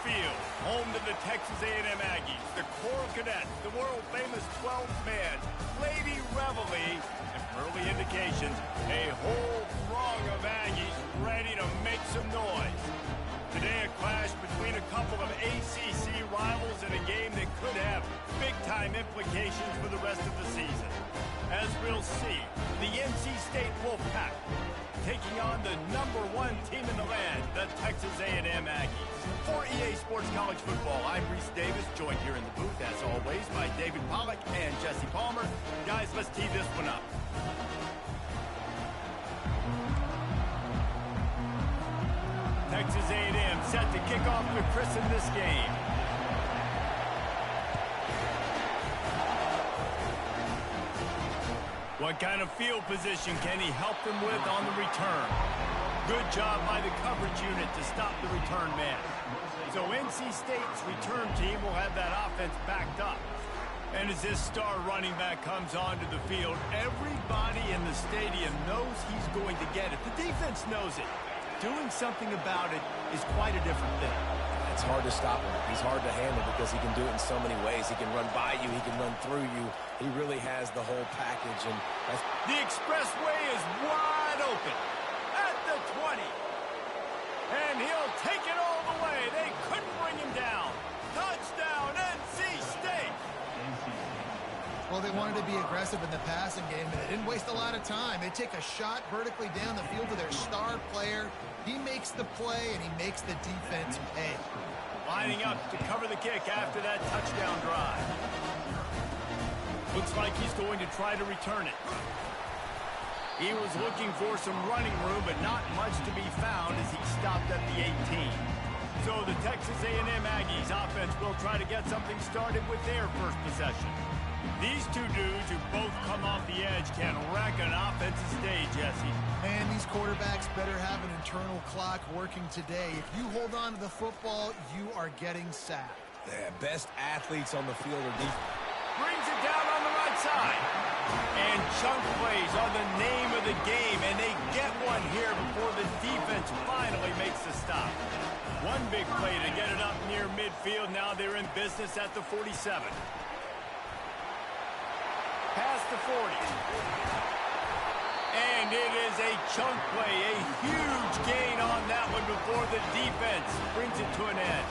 Field, home to the Texas A&M Aggies, the Coral Cadets, the world-famous 12-man, Lady Reveille, and from early indications, a whole throng of Aggies ready to make some noise. Today, a clash between a couple of ACC rivals in a game that could have big-time implications for the rest of the season. As we'll see, the NC State Wolfpack taking on the #1 team in the land, the Texas A&M Aggies. For EA Sports College Football, I'm Reese Davis, joined here in the booth, as always, by David Pollack and Jesse Palmer. Guys, let's tee this one up. Texas A&M set to kick off to christen this game. What kind of field position can he help them with on the return? Good job by the coverage unit to stop the return man. So NC State's return team will have that offense backed up. And as this star running back comes onto the field, everybody in the stadium knows he's going to get it. The defense knows it. Doing something about it is quite a different thing. It's hard to stop him. He's hard to handle because he can do it in so many ways. He can run by you. He can run through you. He really has the whole package. And the expressway is wide open at the 20. And he'll take it all the way. They couldn't bring him down. Touchdown, NC State. Well, they wanted to be aggressive in the passing game, and they didn't waste a lot of time. They take a shot vertically down the field to their star player. He makes the play, and he makes the defense pay. Lining up to cover the kick after that touchdown drive. Looks like he's going to try to return it. He was looking for some running room, but not much to be found as he stopped at the 18. So the Texas A&M Aggies offense will try to get something started with their first possession. These two dudes who both come off the edge can wreck an offensive stage, Jesse. And these quarterbacks better have an internal clock working today. If you hold on to the football, you are getting sacked. Yeah, best athletes on the field are deep. Brings it down on the right side. And chunk plays are the name of the game, and they get one here before the defense finally makes the stop. One big play to get it up near midfield. Now they're in business at the 47. Past the 40. And it is a chunk play, a huge gain on that one before the defense brings it to an end.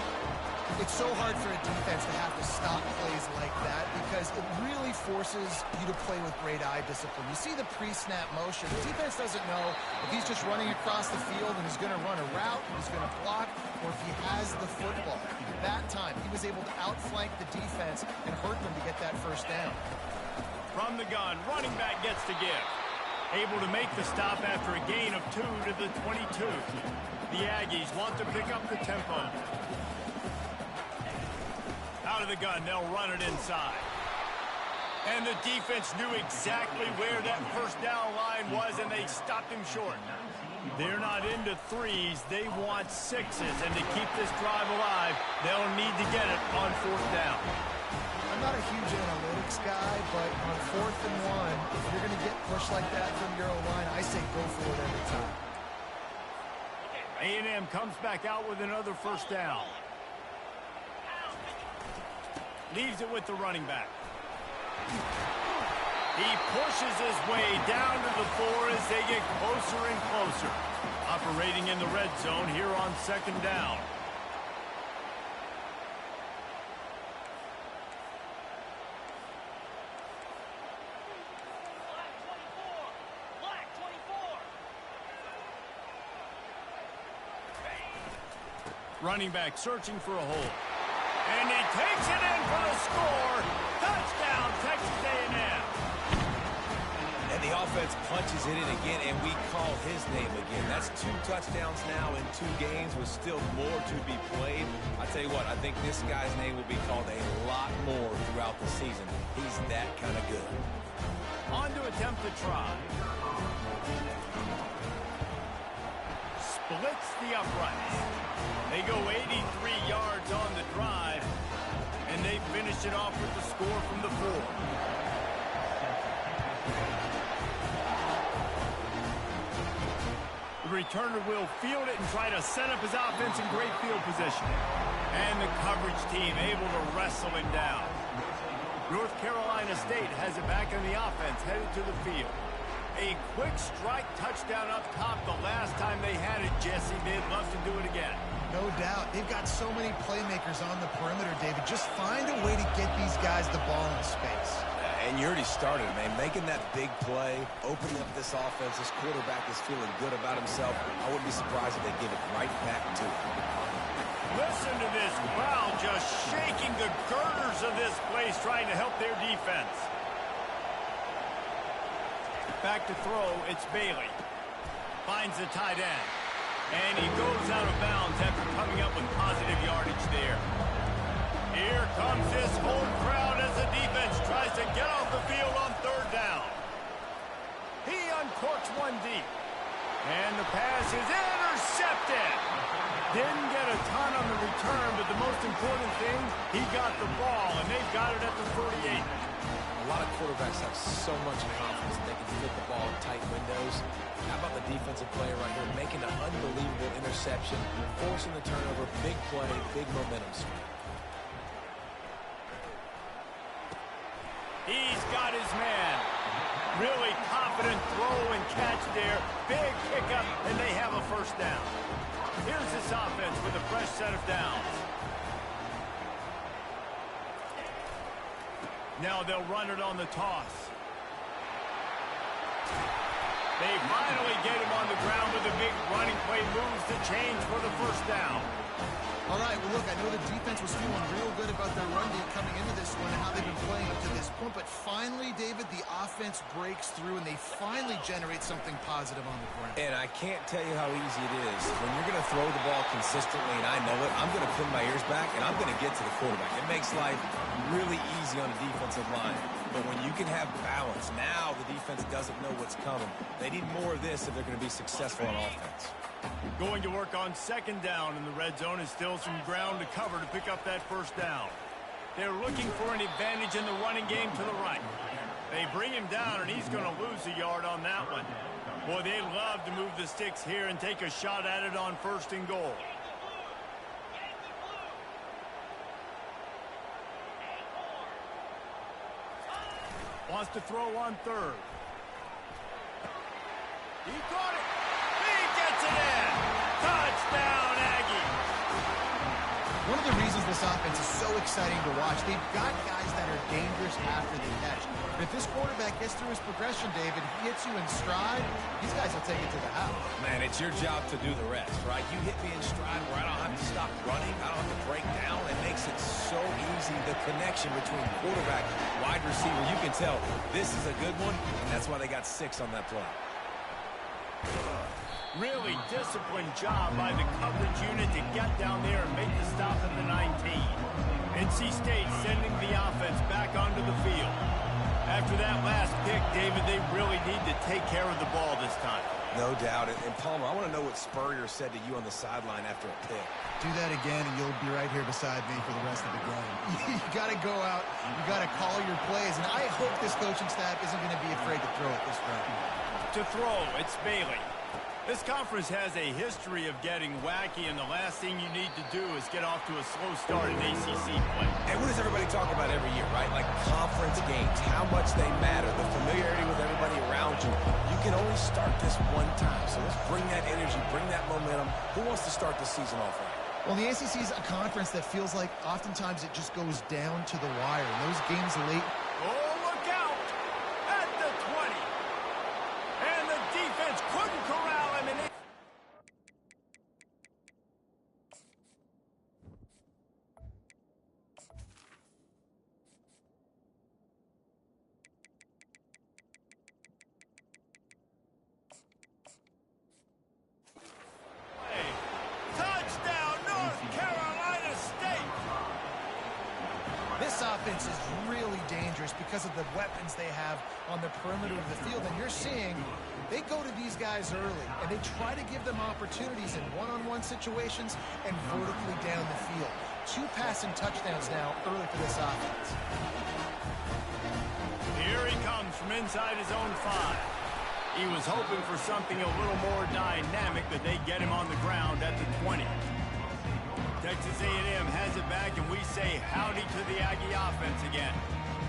It's so hard for a defense to have to stop plays like that because it really forces you to play with great eye discipline. You see the pre-snap motion. The defense doesn't know if he's just running across the field and he's going to run a route, he's going to block, or if he has the football. That time, he was able to outflank the defense and hurt them to get that first down. From the gun, running back gets to give. Able to make the stop after a gain of 2 to the 22. The Aggies want to pick up the tempo. Out of the gun, they'll run it inside. And the defense knew exactly where that first down line was, and they stopped him short. They're not into threes. They want sixes, and to keep this drive alive, they'll need to get it on 4th down. I'm not a huge analytics guy, but on 4th and 1, if you're going to get pushed like that from your own line, I say go for it every time. A&M comes back out with another first down. Leaves it with the running back. He pushes his way down to the 4 as they get closer and closer. Operating in the red zone here on 2nd down. Running back searching for a hole. And he takes it in for the score. Touchdown, Texas A&M. And the offense punches it in again, and we call his name again. That's 2 touchdowns now in 2 games with still more to be played. I tell you what, I think this guy's name will be called a lot more throughout the season. He's that kind of good. On to attempt the try. Splits the uprights. They go 83 yards on the drive, and they finish it off with the score from the 4. The returner will field it and try to set up his offense in great field position. And the coverage team able to wrestle him down. North Carolina State has it back in the offense, headed to the field. A quick strike touchdown up top the last time they had it, Jesse. They'd love to do it again. No doubt. They've got so many playmakers on the perimeter, David. Just find a way to get these guys the ball in space. And you already started, man. Making that big play, opening up this offense. This quarterback is feeling good about himself. I wouldn't be surprised if they give it right back to him. Listen to this crowd just shaking the girders of this place, trying to help their defense. Back to throw, it's Bailey. Finds the tight end. And he goes out of bounds after coming up with positive yardage there. Here comes this home crowd as the defense tries to get off the field on third down. He uncorks one deep. And the pass is intercepted. Didn't get a ton on the return, but the most important thing, he got the ball, and they've got it at the 38. A lot of quarterbacks have so much confidence that they can fit the ball in tight windows. How about the defensive player right here making an unbelievable interception, forcing the turnover, big play, big momentum swing. He's got his man. Really confident throw and catch there. Big pickup, and they have a first down. Here's this offense with a fresh set of downs. Now they'll run it on the toss. They finally get him on the ground with a big running play, moves the chains for the first down. All right, well, look, I know the defense was feeling real good about their run game coming into this one and how they've been playing up to this point, but finally, David, the offense breaks through and they finally generate something positive on the ground. And I can't tell you how easy it is. When you're going to throw the ball consistently, and I know it, I'm going to pin my ears back, and I'm going to get to the quarterback. It makes life really easy on the defensive line. But when you can have balance, now the defense doesn't know what's coming. They need more of this if they're going to be successful on offense. Going to work on second down in the red zone, and still some ground to cover to pick up that first down. They're looking for an advantage in the running game to the right. They bring him down, and he's going to lose a yard on that one. Boy, they love to move the sticks here and take a shot at it on first and goal. Wants to throw on third. He caught it. He gets it in. Touchdown, Aggie. One of the reasons this offense is so exciting to watch, they've got guys that are dangerous after the catch. But if this quarterback gets through his progression, David, he hits you in stride, these guys will take it to the house. Man, it's your job to do the rest, right? You hit me in stride where I don't have to stop running. I don't have to break down. It makes it so easy. The connection between quarterback, wide receiver, you can tell this is a good one, and that's why they got 6 on that play. Really disciplined job by the coverage unit to get down there and make the stop at the 19. NC State sending the offense back onto the field. After that last pick, David, they really need to take care of the ball this time. No doubt. And Palmer, I want to know what Spurrier said to you on the sideline after a pick. Do that again, and you'll be right here beside me for the rest of the game. You got to go out. You got to call your plays, and I hope this coaching staff isn't going to be afraid to throw it this round. To throw, it's Bailey. This conference has a history of getting wacky, and the last thing you need to do is get off to a slow start in ACC play. And what does everybody talk about every year, right? Like conference games, how much they matter, the familiarity with everybody around you. You can only start this one time, so let's bring that energy, bring that momentum. Who wants to start the season off right? Well, the ACC is a conference that feels like oftentimes it just goes down to the wire. And those games late. Oh, look out! At the 20. And the defense couldn't corral him. And touchdown, North Carolina State! This offense is really dangerous because of the weapons they have on the perimeter of the field. And you're seeing they go to these guys early, and they try to give them opportunities in one-on-one situations and vertically down the field. 2 passing touchdowns now early for this offense. Here he comes from inside his own 5. He was hoping for something a little more dynamic, but they get him on the ground at the 20. Texas A&M has it back, and we say howdy to the Aggie offense again.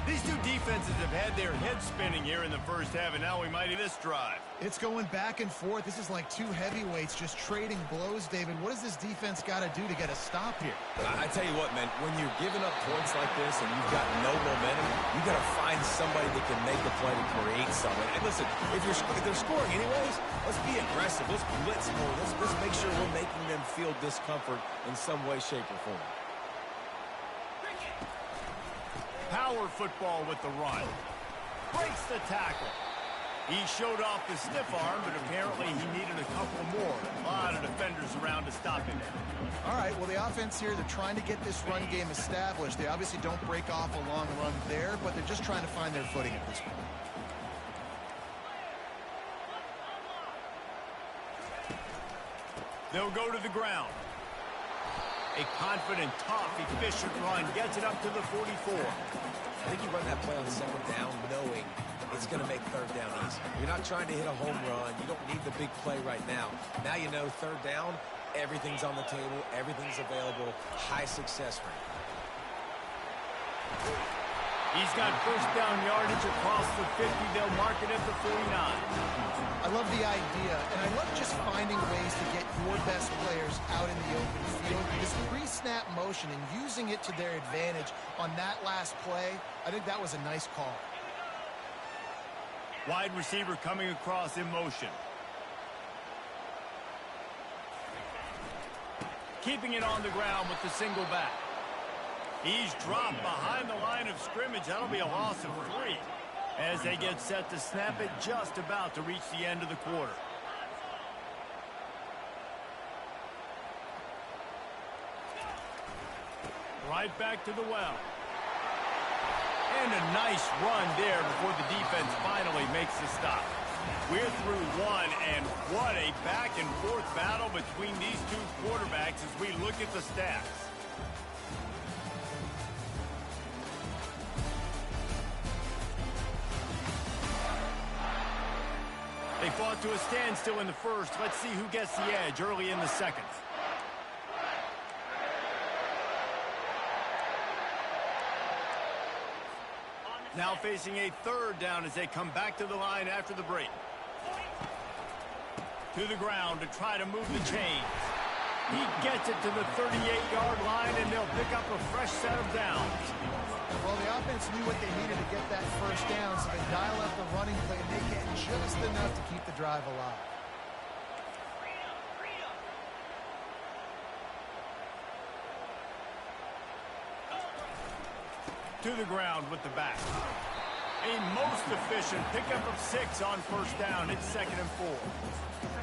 These two defenses have had their heads spinning here in the first half, and now we might see this drive. It's going back and forth. This is like two heavyweights just trading blows, David. What does this defense got to do to get a stop here? I tell you what, man, when you're giving up points like this and you've got no momentum, you got to find somebody that can make a play to create something. And listen, if they're scoring anyways, let's be aggressive. Let's blitz more. Let's make sure we're making them feel discomfort in some way, shape, or form. Power football with the run. Breaks the tackle. He showed off the stiff arm, but apparently he needed a couple more. A lot of defenders around to stop him. All right, well, the offense here, they're trying to get this run game established. They obviously don't break off a long run there, but they're just trying to find their footing at this point. They'll go to the ground. A confident, tough, efficient run gets it up to the 44. I think you run that play on second down knowing it's going to make third down easy. You're not trying to hit a home run. You don't need the big play right now. Now you know third down, everything's on the table, everything's available, high success rate. He's got first down yardage across the 50. They'll mark it at the 49. I love the idea, and I love just finding ways to get your best players out in the open field. This pre-snap motion and using it to their advantage on that last play, I think that was a nice call. Wide receiver coming across in motion. Keeping it on the ground with the single back. He's dropped behind the line of scrimmage. That'll be a loss of 3 as they get set to snap it just about to reach the end of the quarter. Right back to the well. And a nice run there before the defense finally makes the stop. We're through one, and what a back-and-forth battle between these two quarterbacks as we look at the stats. They fought to a standstill in the first. Let's see who gets the edge early in the second. Now facing a third down as they come back to the line after the break. To the ground to try to move the chains. He gets it to the 38-yard line, and they'll pick up a fresh set of downs. Well, the offense knew what they needed to get that first down, so they dial up the running play and make it just enough to keep the drive alive. To the ground with the back. A most efficient pickup of 6 on first down. It's 2nd and 4.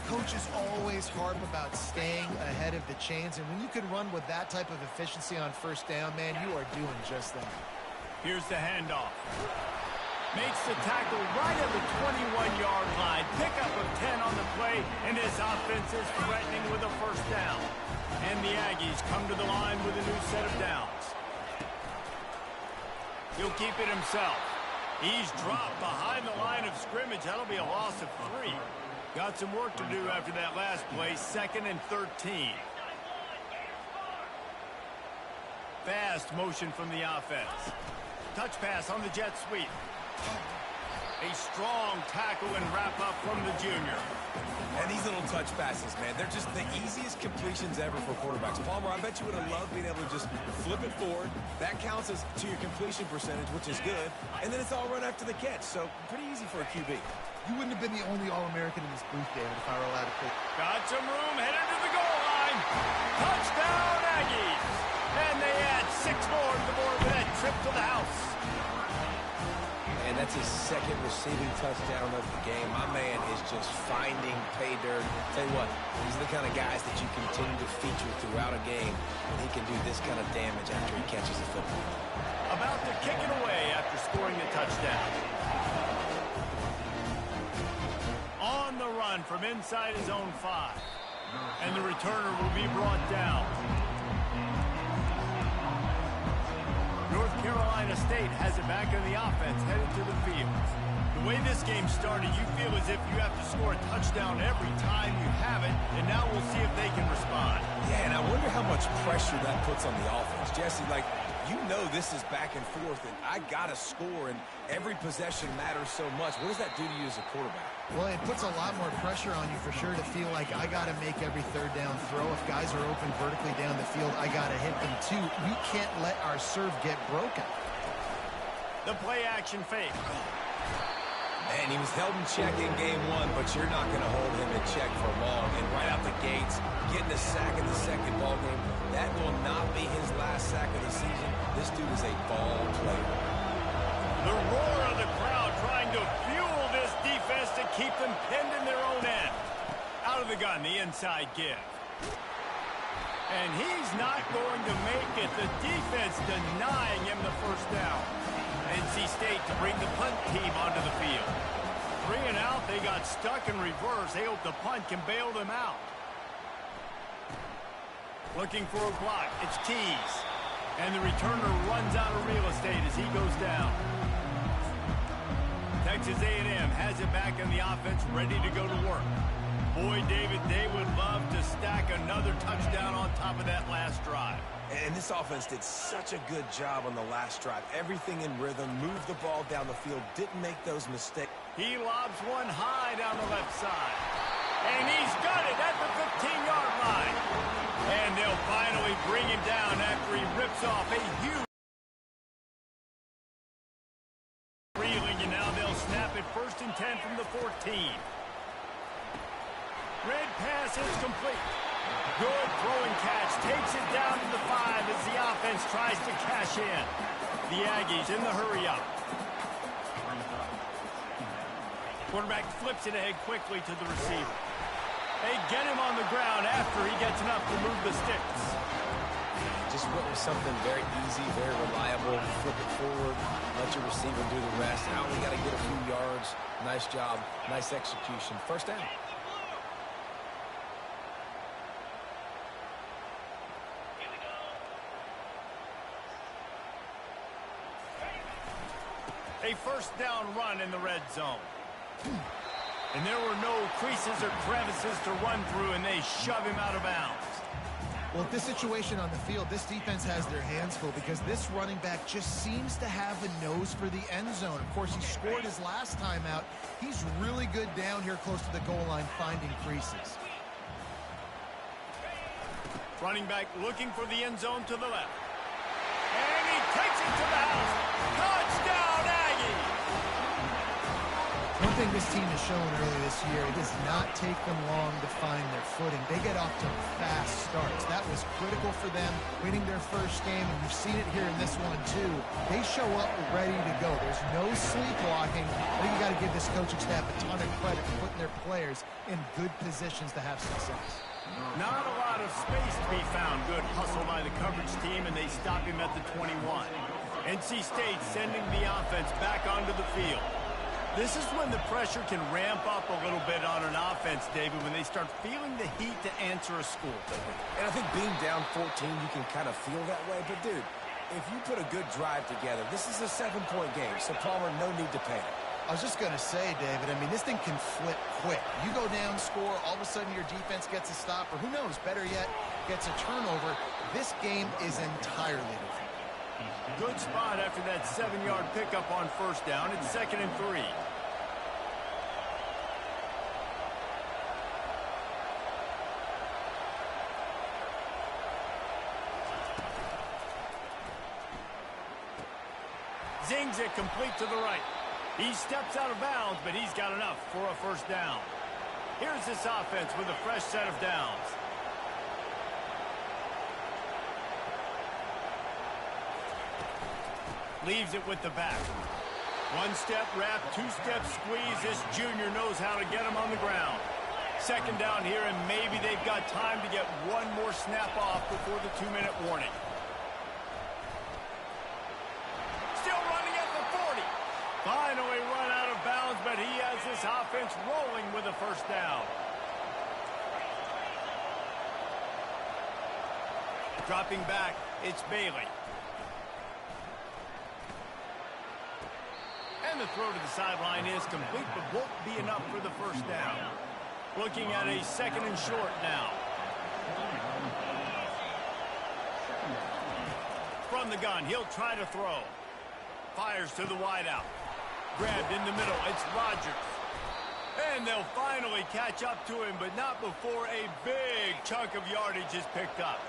Coaches always harp about staying ahead of the chains, and when you can run with that type of efficiency on first down, man, you are doing just that. Here's the handoff. Makes the tackle right at the 21-yard line. Pickup of 10 on the play, and his offense is threatening with a first down. And the Aggies come to the line with a new set of downs. He'll keep it himself. He's dropped behind the line of scrimmage. That'll be a loss of 3. Got some work to do after that last play. 2nd and 13. Fast motion from the offense. Touch pass on the jet sweep. A strong tackle and wrap up from the junior. And these little touch passes, man, they're just the easiest completions ever for quarterbacks. Palmer, I bet you would have loved being able to just flip it forward. That counts as to your completion percentage, which is good. And then it's all run after the catch, so pretty easy for a QB. You wouldn't have been the only All-American in this booth, David, if I were allowed to pick. Got some room, headed to the goal line. Touchdown, Aggies. And they add 6 more to the board with that trip to the house. And that's his 2nd receiving touchdown of the game. My man is just finding pay dirt. Tell you what, these are the kind of guys that you continue to feature throughout a game, and he can do this kind of damage after he catches the football. About to kick it away after scoring the touchdown. On the run from inside his own 5. And the returner will be brought down. North Carolina Louisiana State has it back in the offense, headed to the field. The way this game started, you feel as if you have to score a touchdown every time you have it, and now we'll see if they can respond. Yeah, and I wonder how much pressure that puts on the offense. Jesse, like, you know this is back and forth, and I got to score, and every possession matters so much. What does that do to you as a quarterback? Well, it puts a lot more pressure on you for sure to feel like I got to make every third down throw. If guys are open vertically down the field, I got to hit them too. We can't let our serve get broken. The play action fake. Man, he was held in check in game one, but you're not going to hold him in check for long. And right out the gates, getting a sack in the second ball game, that will not be his last sack of the season. This dude is a ball player. The roar of the crowd trying to fuel this defense to keep them pinned in their own end. Out of the gun, the inside give. And he's not going to make it. The defense denying him the first down. NC State to bring the punt team onto the field. 3 and out, they got stuck in reverse. They hope the punt can bail them out. Looking for a block. It's Keys. And the returner runs out of real estate as he goes down. Texas A&M has it back in the offense, ready to go to work. Boy, David, they would love to stack another touchdown on top of that last drive. And this offense did such a good job on the last drive. Everything in rhythm, moved the ball down the field, didn't make those mistakes. He lobs one high down the left side. And he's got it at the 15-yard line. And they'll finally bring him down after he rips off a huge reeling, and now they'll snap it 1st and 10 from the 14. Red pass is complete. Good throwing catch. Takes it down to the 5 as the offense tries to cash in. The Aggies in the hurry up. Quarterback flips it ahead quickly to the receiver. They get him on the ground after he gets enough to move the sticks. Just went with something very easy, very reliable. Flip it forward, let your receiver do the rest. Now we got to get a few yards. Nice job, nice execution. First down. A first down run in the red zone. And there were no creases or crevices to run through, and they shove him out of bounds. Well, this situation on the field, this defense has their hands full because this running back just seems to have a nose for the end zone. Of course, he scored his last time out. He's really good down here close to the goal line finding creases. Running back looking for the end zone to the left. And he takes it to the house. Touchdown, Aggie! One thing this team has shown early this year, it does not take them long to find their footing. They get off to fast starts. That was critical for them, winning their first game, and you've seen it here in this one too. They show up ready to go. There's no sleepwalking. I think you got to give this coaching staff a ton of credit for putting their players in good positions to have success. Not a lot of space to be found. Good hustle by the coverage team, and they stop him at the 21. NC State sending the offense back onto the field. This is when the pressure can ramp up a little bit on an offense, David, when they start feeling the heat to answer a score. And I think being down 14, you can kind of feel that way. But, dude, if you put a good drive together, this is a 7-point game, so Palmer, no need to panic. I was just going to say, David, I mean, this thing can flip quick. You go down, score, all of a sudden your defense gets a stop, or who knows, better yet, gets a turnover. This game is entirely different. Good spot after that 7-yard pickup on first down. It's 2nd and 3. Zings it complete to the right. He steps out of bounds, but he's got enough for a first down. Here's this offense with a fresh set of downs. Leaves it with the back. One step wrap, 2-step squeeze. This junior knows how to get him on the ground. 2nd down here, and maybe they've got time to get one more snap off before the 2-minute warning. Still running at the 40. Finally run out of bounds, but he has this offense rolling with a first down. Dropping back, it's Bailey. the throw to the sideline is complete, but won't be enough for the first down. Looking at a 2nd and short now. From the gun, he'll try to throw. Fires to the wideout. Grabbed in the middle, it's Rodgers. And they'll finally catch up to him, but not before a big chunk of yardage is picked up.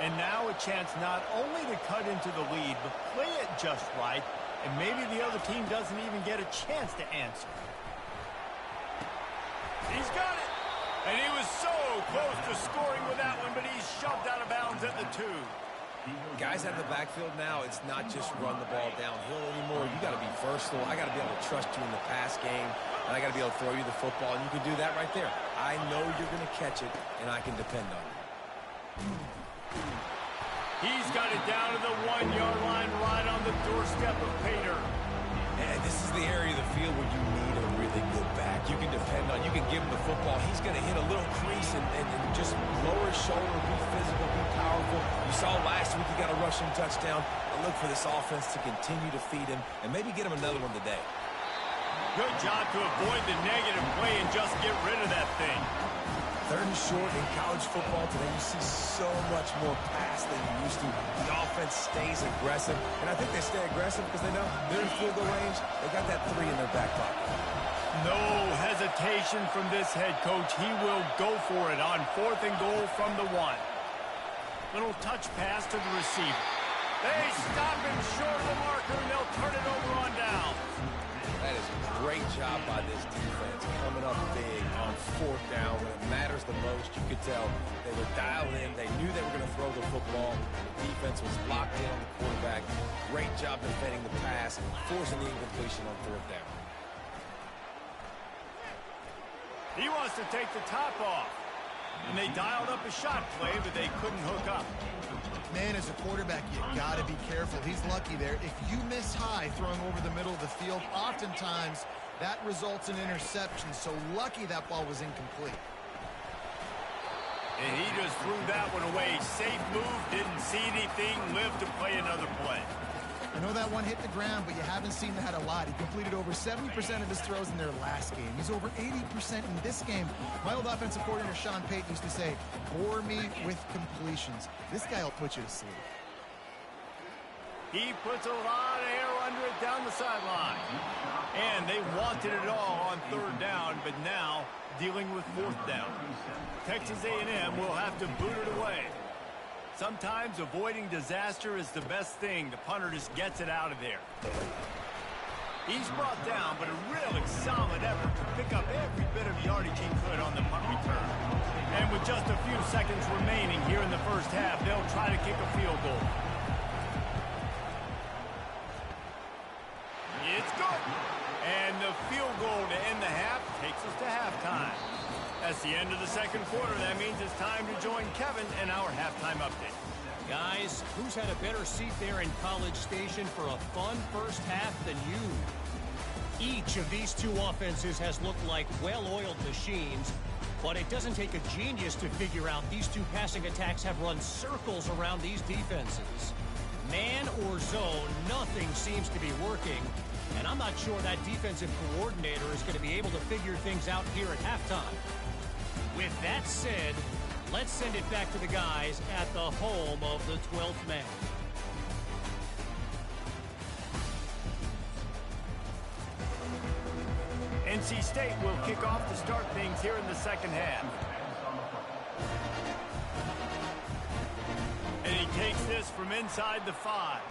And now a chance not only to cut into the lead, but play it just right, and maybe the other team doesn't even get a chance to answer. He's got it! And he was so close to scoring with that one, but he's shoved out of bounds at the 2. Guys out of the backfield now, it's not just run the ball downhill anymore. You got to be versatile. I got to be able to trust you in the pass game, and I got to be able to throw you the football, and you can do that right there. I know you're going to catch it, and I can depend on it. He's got it down to the 1-yard line, right on the doorstep of Pater. And this is the area of the field where you need a really good back. You can depend on, you can give him the football. He's going to hit a little crease and just lower his shoulder, be physical, be powerful. You saw last week he got a rushing touchdown. I look for this offense to continue to feed him and maybe get him another one today. Good job to avoid the negative play and just get rid of that thing. 3rd and short in college football today. You see so much more pass than you used to. The offense stays aggressive, and I think they stay aggressive because they know they're in field goal range. They got that 3 in their back pocket. No hesitation from this head coach. He will go for it on 4th and goal from the 1. Little touch pass to the receiver. They stop him short of the marker, and they'll turn it over on down. That is a great job by this defense, coming up big on 4th down when it matters the most. You could tell they were dialed in. They knew they were going to throw the football. The defense was locked in on the quarterback. Great job defending the pass, forcing the incompletion on 4th down. He wants to take the top off. And they dialed up a shot play, but they couldn't hook up. Man, as a quarterback, you got to be careful. He's lucky there. If you miss high throwing over the middle of the field, oftentimes that results in interception. So lucky that ball was incomplete. And he just threw that one away. Safe move, didn't see anything, lived to play another play. I know that one hit the ground, but you haven't seen that a lot. He completed over 70% of his throws in their last game. He's over 80% in this game. My old offensive coordinator, Sean Payton, used to say, bore me with completions. This guy will put you to sleep. He puts a lot of air under it down the sideline. And they wanted it all on 3rd down, but now dealing with 4th down. Texas A&M will have to boot it away. Sometimes avoiding disaster is the best thing. The punter just gets it out of there. He's brought down, but a really solid effort to pick up every bit of yardage he could on the punt return. And with just a few seconds remaining here in the first half, they'll try to kick a field goal. It's good. And the field goal to end the half takes us to halftime. That's the end of the 2nd quarter. That means it's time to join Kevin in our halftime update. Guys, who's had a better seat there in College Station for a fun first half than you? Each of these two offenses has looked like well-oiled machines, but it doesn't take a genius to figure out these two passing attacks have run circles around these defenses. Man or zone, nothing seems to be working, and I'm not sure that defensive coordinator is going to be able to figure things out here at halftime. With that said, let's send it back to the guys at the home of the 12th man. NC State will kick off to start things here in the 2nd half. And he takes this from inside the 5.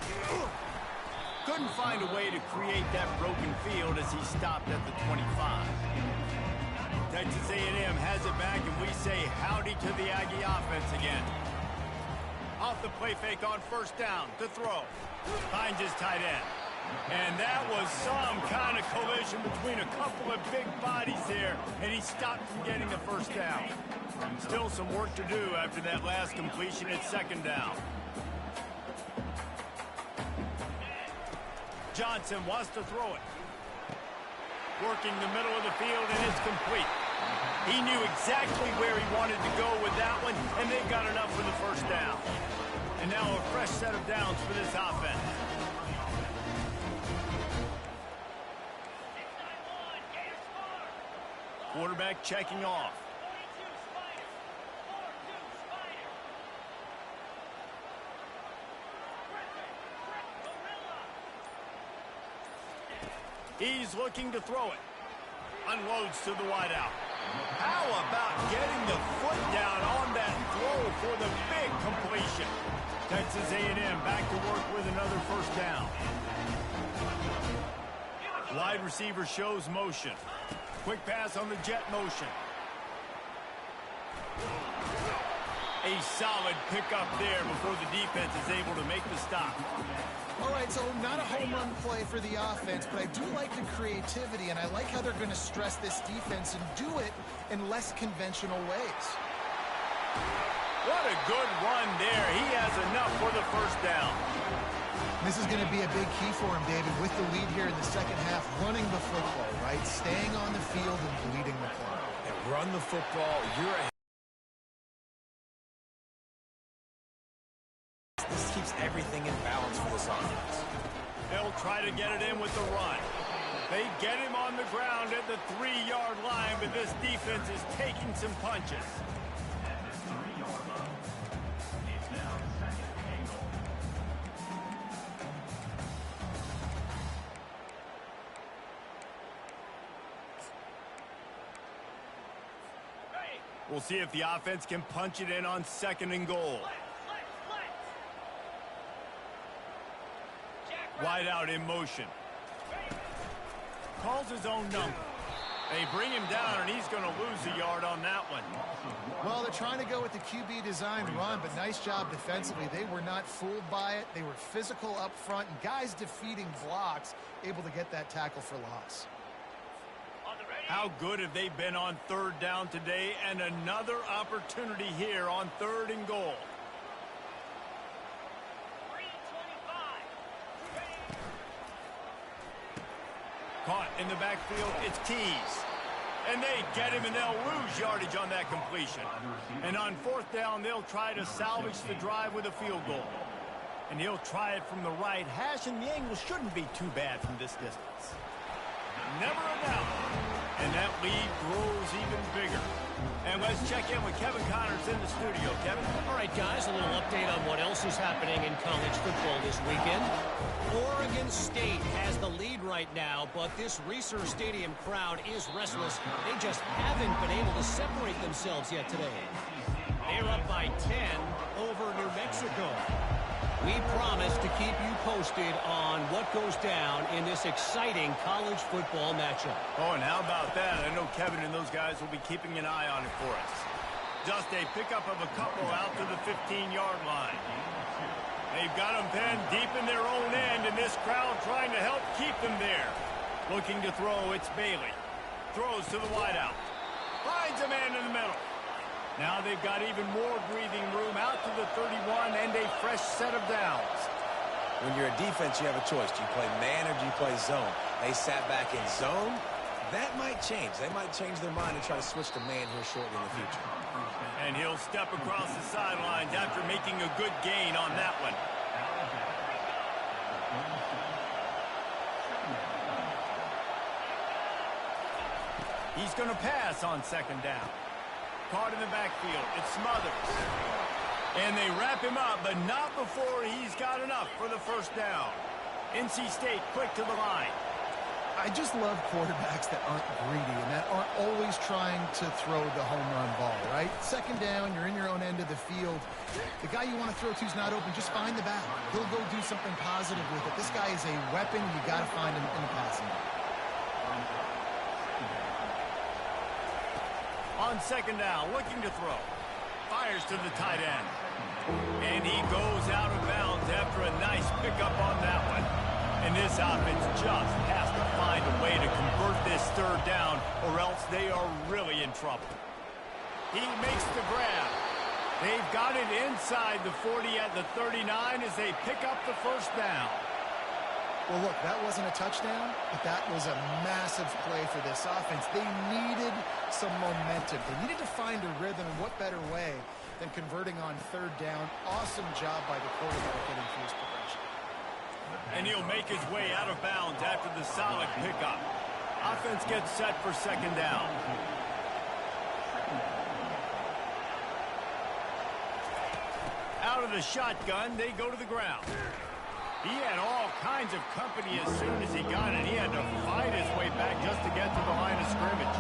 Couldn't find a way to create that broken field as he stopped at the 25. Texas A&M has it back, and we say howdy to the Aggie offense again. Off the play fake on 1st down to throw. Finds his tight end. And that was some kind of collision between a couple of big bodies there, and he stopped from getting the 1st down. Still some work to do after that last completion at 2nd down. Johnson wants to throw it. Working the middle of the field, and it's complete. He knew exactly where he wanted to go with that one, and they got enough for the 1st down. And now a fresh set of downs for this offense. quarterback checking off. He's looking to throw it. Unloads to the wideout. How about getting the foot down on that throw for the big completion? Texas A&M back to work with another first down. Wide receiver shows motion. Quick pass on the jet motion. A solid pickup there before the defense is able to make the stop. All right, so not a home run play for the offense, but I do like the creativity, and I like how they're going to stress this defense and do it in less conventional ways. What a good run there. He has enough for the first down. This is going to be a big key for him, David, with the lead here in the second half, running the football, right? Staying on the field and leading the play. And run the football. You're ahead. This keeps everything in balance for this offense. They'll try to get it in with the run. They get him on the ground at the 3-yard line, but this defense is taking some punches. We'll see if the offense can punch it in on 2nd and goal. Wide out in motion. Calls his own number. They bring him down, and he's going to lose a yard on that one. Well, they're trying to go with the QB designed run, but nice job defensively. They were not fooled by it. They were physical up front, and guys defeating blocks, able to get that tackle for loss. How good have they been on 3rd down today, and another opportunity here on 3rd and goal. Caught in the backfield, it's Keys. And they get him, and they'll lose yardage on that completion. And on 4th down, they'll try to salvage the drive with a field goal. And he'll try it from the right hash, and the angle shouldn't be too bad from this distance. Never a doubt. And that lead grows even bigger. And let's check in with Kevin Connors in the studio. Kevin? All right, guys, a little update on what else is happening in college football this weekend. Oregon State has the lead right now, but this Reser Stadium crowd is restless. They just haven't been able to separate themselves yet today. They're up by 10 over New Mexico. We promise to keep you posted on what goes down in this exciting college football matchup. Oh, and how about that? I know Kevin and those guys will be keeping an eye on it for us. Just a pickup of a couple out to the 15-yard line. They've got them penned deep in their own end, and this crowd trying to help keep them there. Looking to throw, it's Bailey. Throws to the wideout. Finds a man in the middle. Now they've got even more breathing room out to the 31 and a fresh set of downs. When you're a defense, you have a choice. Do you play man or do you play zone? They sat back in zone. That might change. They might change their mind and try to switch to man here shortly in the future. And he'll step across the sidelines after making a good gain on that one. He's going to pass on 2nd down. Caught in the backfield. It's Smothers. And they wrap him up, but not before he's got enough for the first down. NC State quick to the line. I just love quarterbacks that aren't greedy and that aren't always trying to throw the home run ball, right? 2nd down, you're in your own end of the field. The guy you want to throw to is not open. Just find the back. He'll go do something positive with it. This guy is a weapon. You got to find him in the passing game. On 2nd down, looking to throw. Fires to the tight end. And he goes out of bounds after a nice pickup on that one. And this offense just has to find a way to convert this 3rd down, or else they are really in trouble. He makes the grab. They've got it inside the 40 at the 39 as they pick up the first down. Well, look, that wasn't a touchdown, but that was a massive play for this offense. They needed some momentum. They needed to find a rhythm, and what better way than converting on 3rd down. Awesome job by the quarterback getting through his progression. And he'll make his way out of bounds after the solid pickup. Offense gets set for 2nd down. Out of the shotgun, they go to the ground. He had all kinds of company as soon as he got it. He had to fight his way back just to get to the line of scrimmage.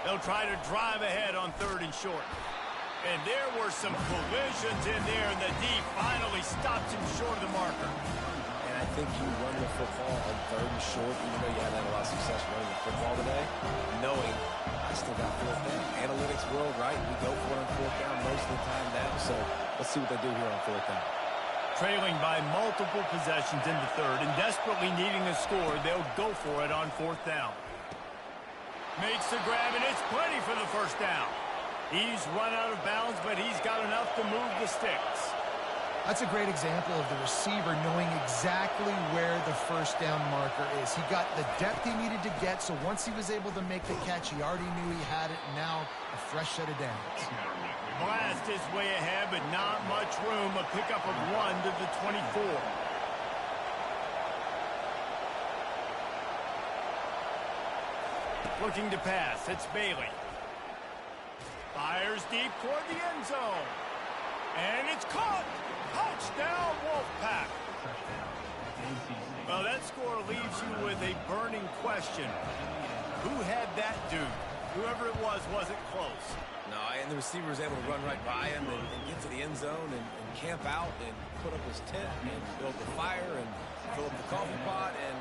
They'll try to drive ahead on 3rd and short. And there were some collisions in there, and the D finally stops him short of the marker. And I think you run the football on 3rd and short, even though you haven't had a lot of success running the football today, knowing I still got 4th down. Analytics world, right? We go for it on 4th down most of the time now, so let's see what they do here on 4th down. Trailing by multiple possessions in the 3rd and desperately needing a score, they'll go for it on 4th down. Makes the grab, and it's plenty for the 1st down. He's run out of bounds, but he's got enough to move the sticks. That's a great example of the receiver knowing exactly where the 1st down marker is. He got the depth he needed to get, so once he was able to make the catch, he already knew he had it, and now a fresh set of downs. Blast his way ahead, but not much room. A pickup of 1 to the 24. Looking to pass, it's Bailey. Fires deep toward the end zone. And it's caught. Touchdown, Wolfpack. Well, that score leaves you with a burning question. Who had that dude? Whoever it was wasn't close. No, and the receiver was able to run right by him and get to the end zone and camp out and put up his tent and build the fire and fill up the coffee pot and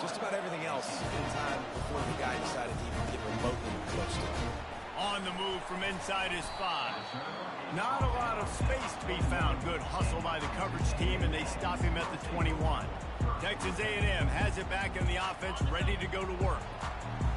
just about everything else in time before the guy decided to even get remotely close to him. On the move from inside his 5. Not a lot of space to be found. Good hustle by the coverage team, and they stop him at the 21. Texas A&M has it back in the offense, ready to go to work.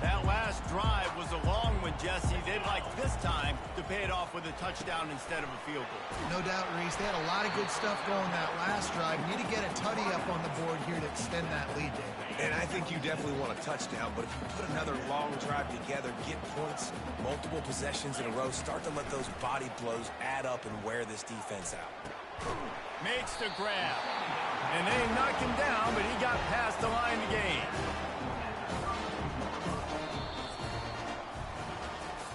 That last drive was a long one, Jesse. They'd like this time to pay it off with a touchdown instead of a field goal. No doubt, Reese. They had a lot of good stuff going that last drive. You need to get a tutty up on the board here to extend that lead, David. And I think you definitely want a touchdown, but if you put another long drive together, get points, multiple possessions in a row, start to let those body blows add up and wear this defense out. Makes the grab. And they knocked him down, but he got past the line to gain.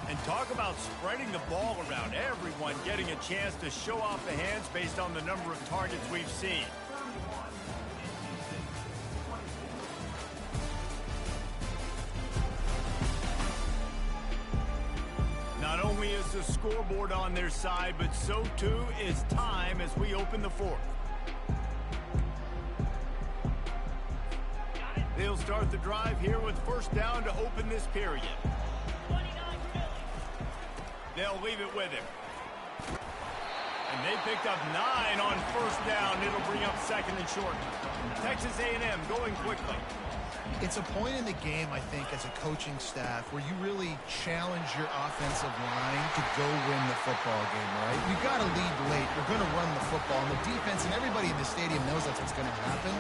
And talk about spreading the ball around. Everyone getting a chance to show off the hands based on the number of targets we've seen. Not only is the scoreboard on their side, but so too is time as we open the 4th. They'll start the drive here with 1st down to open this period. They'll leave it with him. And they picked up 9 on 1st down. It'll bring up 2nd and short. Texas A&M going quickly. It's a point in the game, I think, as a coaching staff where you really challenge your offensive line to go win the football game, right? You've got to lead late. You're going to run the football. And the defense and everybody in the stadium knows that's what's going to happen.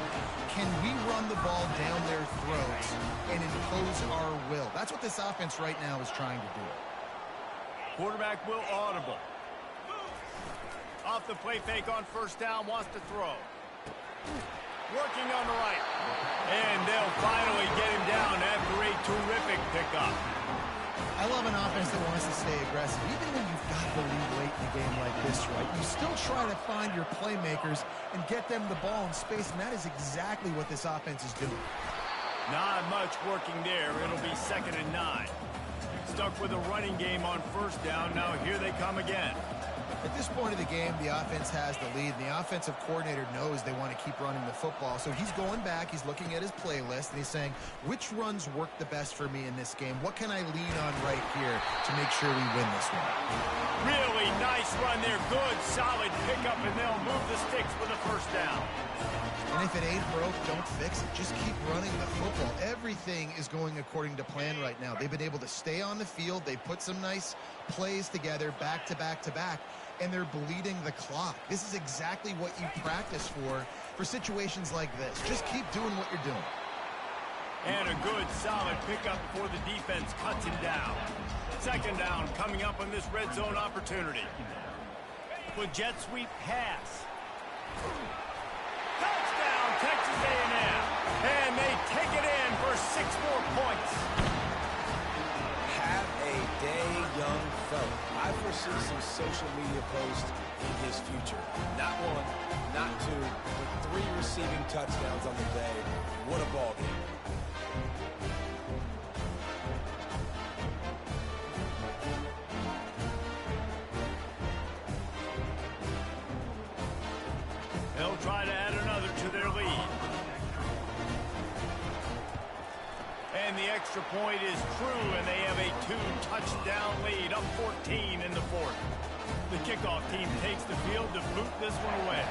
Can we run the ball down their throats and impose our will? That's what this offense right now is trying to do. Quarterback will audible. Off the play fake on 1st down, wants to throw. Working on the right. And they'll finally get him down after a terrific pickup. I love an offense that wants to stay aggressive. Even when you've got the lead late in a game like this, right, you still try to find your playmakers and get them the ball in space, and that is exactly what this offense is doing. Not much working there. It'll be 2nd and 9. Stuck with a running game on 1st down. Now here they come again. At this point of the game, the offense has the lead, and the offensive coordinator knows they want to keep running the football. So he's going back, he's looking at his playlist, and he's saying, which runs work the best for me in this game? What can I lean on right here to make sure we win this one? Really nice run there. Good, solid pickup, and they'll move the sticks for the 1st down. And if it ain't broke, don't fix it. Just keep running the football. Everything is going according to plan right now. They've been able to stay on the field. They put some nice plays together back to back to back, and they're bleeding the clock. This is exactly what you practice for situations like this. Just keep doing what you're doing. And a good, solid pickup before the defense cuts him down. 2nd down coming up on this red zone opportunity. With jet sweep pass. Touchdown, Texas A&M. And they take it in for 6 more points. Have a day, young fella. I foresee some social media posts in his future. Not 1, not 2, but 3 receiving touchdowns on the day. What a ball game. They'll try to add another to their lead. And the extra point is true, and they have a 2-touchdown lead, up 14 in the 4th. The kickoff team takes the field to boot this one away.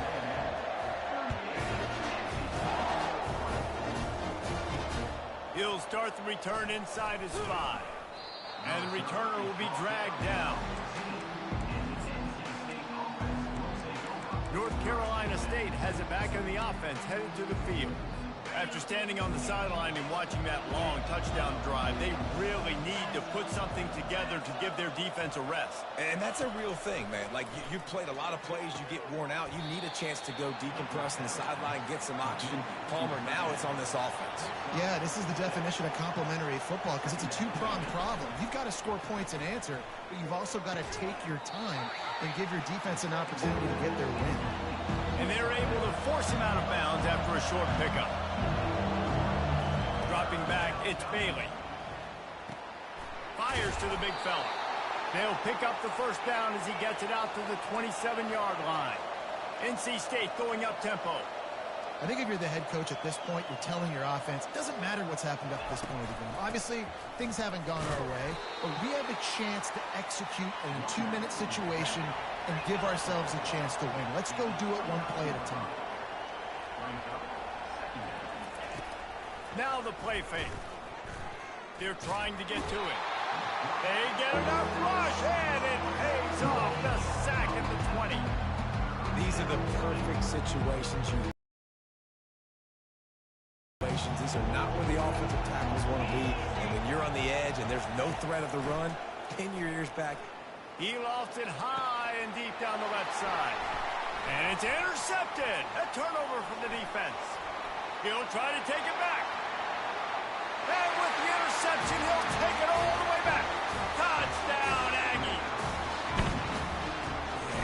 He'll start the return inside his 5. And the returner will be dragged down. North Carolina State has it back in the offense, headed to the field. After standing on the sideline and watching that long touchdown drive, they really need to put something together to give their defense a rest. And that's a real thing, man. Like, you played a lot of plays, you get worn out. You need a chance to go decompress on the sideline, get some oxygen. Palmer, now it's on this offense. Yeah, this is the definition of complementary football because it's a two-pronged problem. You've got to score points and answer, but you've also got to take your time and give your defense an opportunity to get their win. And they're able to force him out of bounds after a short pickup. Dropping back, it's Bailey. Fires to the big fella. They'll pick up the first down as he gets it out to the 27-yard line. NC State going up-tempo. I think if you're the head coach at this point, you're telling your offense, it doesn't matter what's happened up to this point of the game. Obviously, things haven't gone our way, but we have a chance to execute in a 2-minute situation and give ourselves a chance to win. Let's go do it one play at a time. Now the play fake. They're trying to get to it. They get enough rush, and it pays off. The sack at the 20. These are the perfect situations These are not where the offensive tackles want to be. And when you're on the edge and there's no threat of the run, pin your ears back. He lofts it high and deep down the left side. And it's intercepted. A turnover from the defense. He'll try to take it back. And with the interception, he'll take it all the way back. Touchdown, Aggie.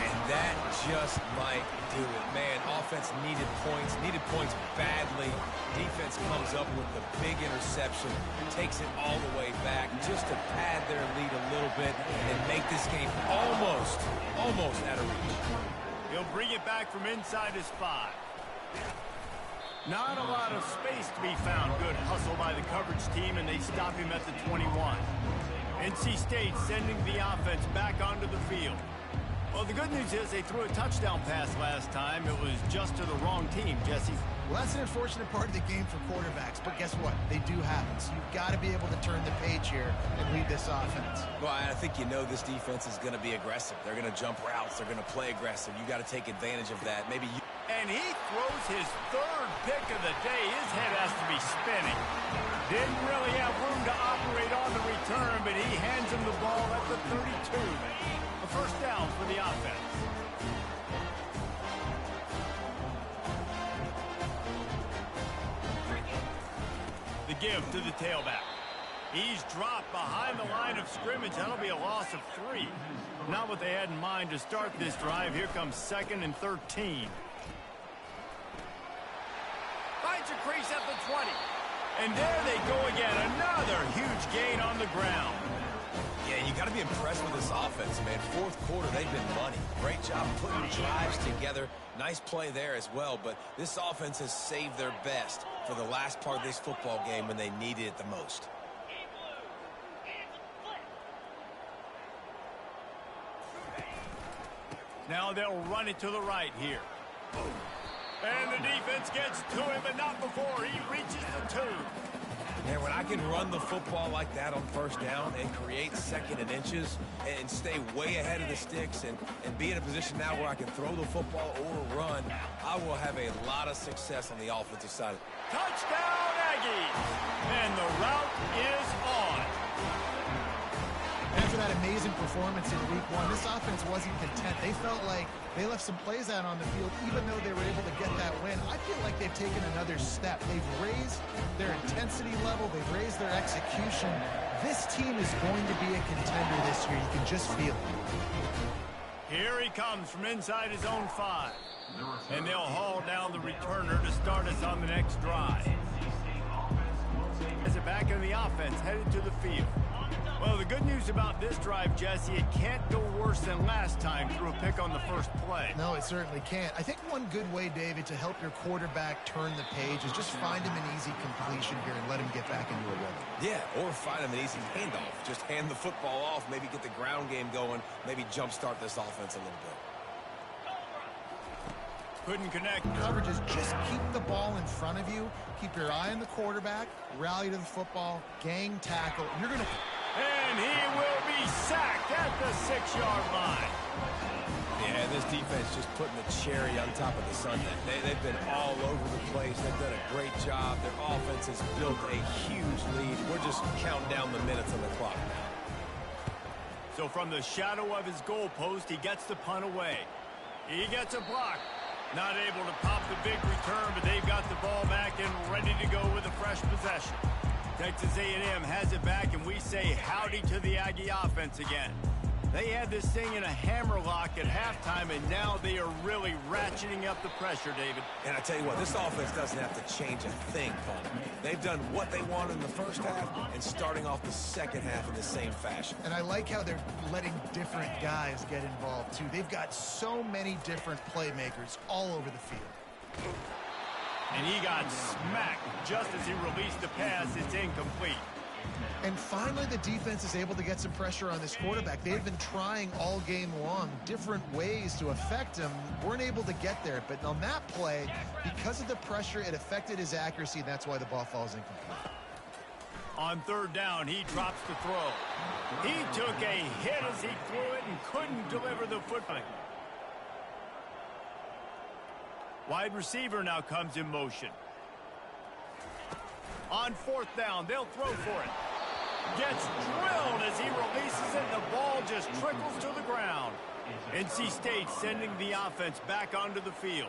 And that just might do it. Man, offense needed points badly. Defense comes up with the big interception, takes it all the way back just to pad their lead a little bit and make this game almost out of reach. He'll bring it back from inside his 5. Not a lot of space to be found. Good hustle by the coverage team, and they stop him at the 21. NC State sending the offense back onto the field. Well, the good news is they threw a touchdown pass last time. It was just to the wrong team, Jesse. Well, that's an unfortunate part of the game for quarterbacks, but guess what? They do happen. So you've got to be able to turn the page here and lead this offense. Well, I think you know this defense is going to be aggressive. They're going to jump routes. They're going to play aggressive. You got to take advantage of that. Maybe you... And he throws his 3rd pick of the day. His head has to be spinning. Didn't really have room to operate on the return, but he hands him the ball at the 32. A first down for the offense. The give to the tailback. He's dropped behind the line of scrimmage. That'll be a loss of 3. Not what they had in mind to start this drive. Here comes 2nd and 13. Finds a crease at the 20. And there they go again. Another huge gain on the ground. Yeah, you got to be impressed with this offense, man. 4th quarter, they've been money. Great job putting drives together. Nice play there as well, but this offense has saved their best for the last part of this football game when they needed it the most. Now they'll run it to the right here. And the defense gets to him, but not before he reaches the 2. Man, when I can run the football like that on first down and create 2nd and inches and stay way ahead of the sticks and be in a position now where I can throw the football or run, I will have a lot of success on the offensive side. Touchdown, Aggies! And the route is on. After that that amazing performance in week 1, this offense wasn't content. They felt like they left some plays out on the field, even though they were able to get that win. I feel like they've taken another step. They've raised their intensity level. They've raised their execution. This team is going to be a contender this year. You can just feel it. Here he comes from inside his own 5. And they'll haul down the returner to start us on the next drive. As a back in the offense headed to the field. Well, the good news about this drive, Jesse, it can't go worse than last time through a pick on the first play. No, it certainly can't. I think one good way, David, to help your quarterback turn the page is just find him an easy completion here and let him get back into a rhythm. Yeah, or find him an easy handoff. Just hand the football off, maybe get the ground game going, maybe jumpstart this offense a little bit. Couldn't connect. Coverages, just keep the ball in front of you. Keep your eye on the quarterback. Rally to the football. Gang tackle. You're going to... And he will be sacked at the 6-yard line. Yeah, this defense just putting the cherry on top of the sundae. They've been all over the place. They've done a great job. Their offense has built a huge lead. We're just counting down the minutes on the clock now. So from the shadow of his goalpost, he gets the punt away. He gets a block. Not able to pop the big return, but they've got the ball back and ready to go with a fresh possession. Texas A&M has it back, and we say howdy to the Aggie offense again. They had this thing in a hammerlock at halftime, and now they are really ratcheting up the pressure, David. And I tell you what, this offense doesn't have to change a thing, Paul. They've done what they wanted in the first half and starting off the second half in the same fashion. And I like how they're letting different guys get involved, too. They've got so many different playmakers all over the field. And he got smacked just as he released the pass. It's incomplete. And finally, the defense is able to get some pressure on this quarterback. They've been trying all game long different ways to affect him. Weren't able to get there. But on that play, because of the pressure, it affected his accuracy, and that's why the ball falls incomplete. On third down, he drops the throw. He took a hit as he threw it and couldn't deliver the football. Wide receiver now comes in motion. On fourth down, they'll throw for it. Gets drilled as he releases it, and the ball just trickles to the ground. NC State sending the offense back onto the field.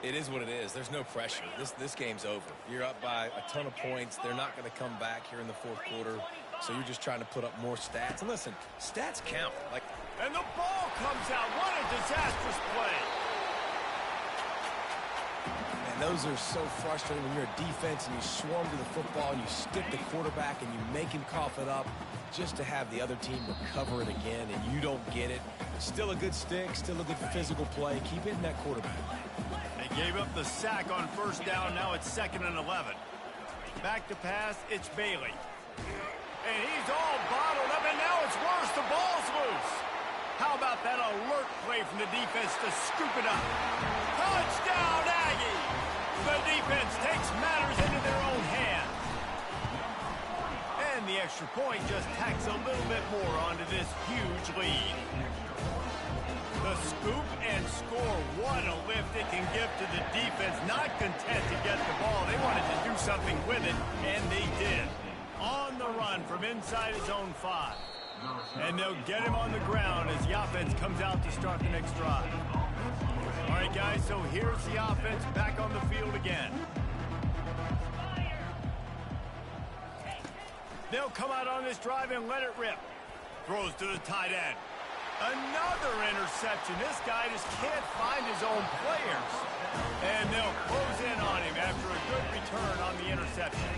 It is what it is. There's no pressure. This game's over. You're up by a ton of points. They're not going to come back here in the fourth quarter, so you're just trying to put up more stats. And listen, stats count. And the ball comes out. What a disastrous play. And those are so frustrating when you're a defense and you swarm to the football and you stick the quarterback and you make him cough it up just to have the other team recover it again and you don't get it. Still a good stick, still a good physical play. Keep hitting that quarterback. They gave up the sack on first down. Now it's 2nd and 11. Back to pass, it's Bailey. And he's all bottled up, and now it's worse. The ball's loose. How about that alert play from the defense to scoop it up? Touchdown, Aggie! The defense takes matters into their own hands. And the extra point just tacks a little bit more onto this huge lead. The scoop and score. What a lift it can give to the defense. Not content to get the ball. They wanted to do something with it, and they did. On the run from inside his own 5. And they'll get him on the ground as the offense comes out to start the next drive. All right, guys, so here's the offense back on the field again. They'll come out on this drive and let it rip. Throws to the tight end. Another interception. This guy just can't find his own players. And they'll close in on him after a good return on the interception.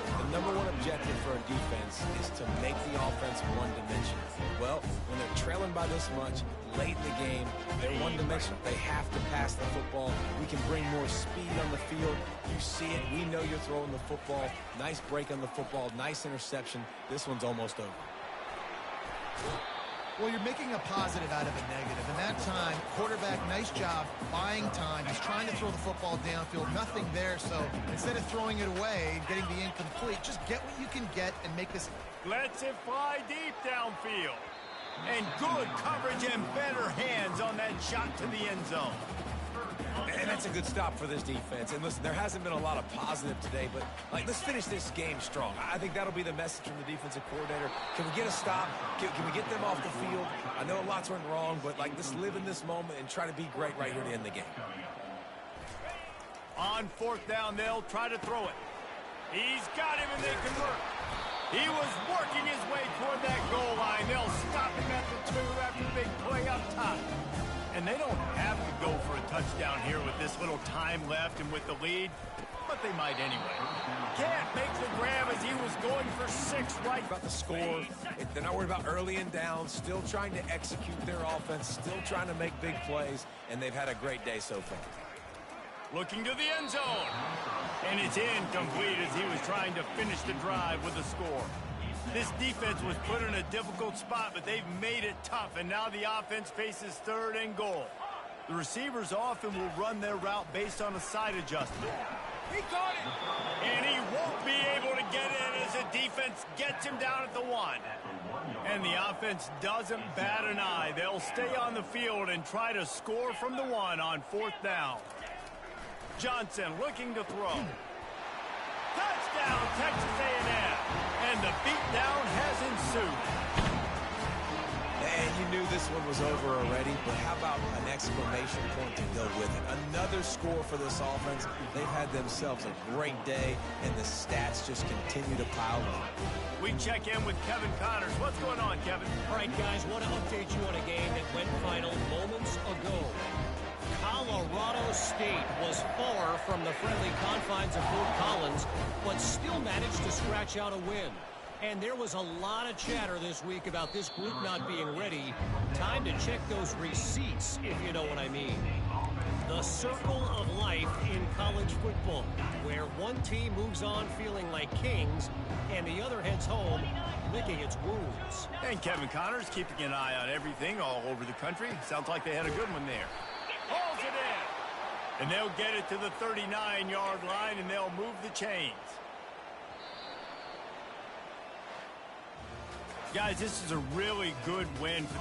The number one objective for a defense is to make the offense one-dimensional. Well, when they're trailing by this much, late in the game, they're one-dimensional. They have to pass the football. We can bring more speed on the field. You see it. We know you're throwing the football. Nice break on the football. Nice interception. This one's almost over. Well, you're making a positive out of a negative. And that time, quarterback, nice job buying time. He's trying to throw the football downfield. Nothing there. So instead of throwing it away and getting the incomplete, just get what you can get and make this. Lets it fly deep downfield. And good coverage and better hands on that shot to the end zone. And that's a good stop for this defense. And listen, there hasn't been a lot of positive today, but let's finish this game strong. I think that'll be the message from the defensive coordinator. Can we get a stop? Can we get them off the field? I know lots went wrong, but let's live in this moment and try to be great right here to end the game. On fourth down, they'll try to throw it. He's got him, and they convert. He was working his way toward that goal line. They'll stop him at the 2 after the big play up top. And they don't have to go for a touchdown here with this little time left and with the lead, but they might anyway. Can't make the grab as he was going for 6 right. About the score. They're not worried about early and down, still trying to execute their offense, still trying to make big plays, and they've had a great day so far. Looking to the end zone. And it's incomplete as he was trying to finish the drive with a score. This defense was put in a difficult spot, but they've made it tough, and now the offense faces 3rd and goal. The receivers often will run their route based on a side adjustment. He caught it! And he won't be able to get in as the defense gets him down at the 1. And the offense doesn't bat an eye. They'll stay on the field and try to score from the 1 on 4th down. Johnson looking to throw. Touchdown, Texas A&M. And the beatdown has ensued. And you knew this one was over already, but how about an exclamation point to go with it? Another score for this offense. They've had themselves a great day, and the stats just continue to pile up. We check in with Kevin Connors. What's going on, Kevin? All right, guys, want to update you on a game that went final moments ago. Colorado State was far from the friendly confines of Fort Collins, but still managed to scratch out a win. And there was a lot of chatter this week about this group not being ready. Time to check those receipts, if you know what I mean. The circle of life in college football, where one team moves on feeling like kings, and the other heads home licking its wounds. And Kevin Connors keeping an eye on everything all over the country. Sounds like they had a good one there. Hauls it in. And they'll get it to the 39-yard line, and they'll move the chains. Guys, this is a really good win for